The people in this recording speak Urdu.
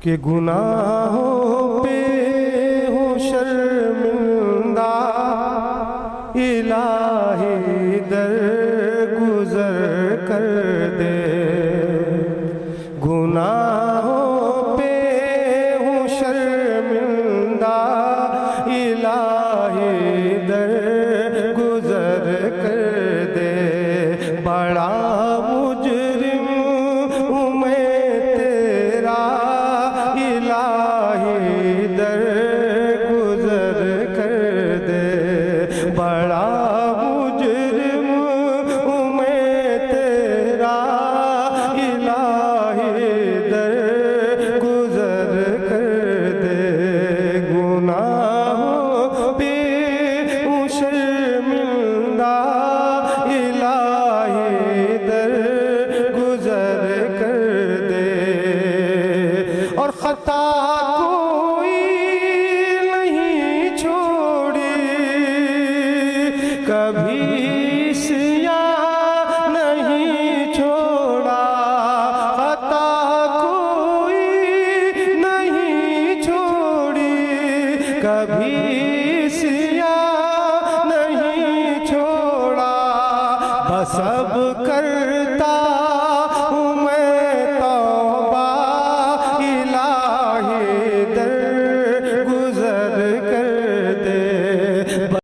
کہ گناہوں پہ ہوں شرمندہ، الہی در گزر کر دے۔ گناہوں پہ ہوں شرمندہ، الہی در گزر کر دے۔ بڑا مجرم ہوں میں تیرا، الہی در گزر کر دے۔ بڑا مجرم ہوں میں تیرا، الہی در گزر کر دے۔ گناہوں پہ ہوں شرمندہ، الہی در گزر کر دے۔ اور خطا کوئی نہیں چھوڑی، کبھی سیاہ نہیں چھوڑا۔ خطا کوئی نہیں چھوڑی، کبھی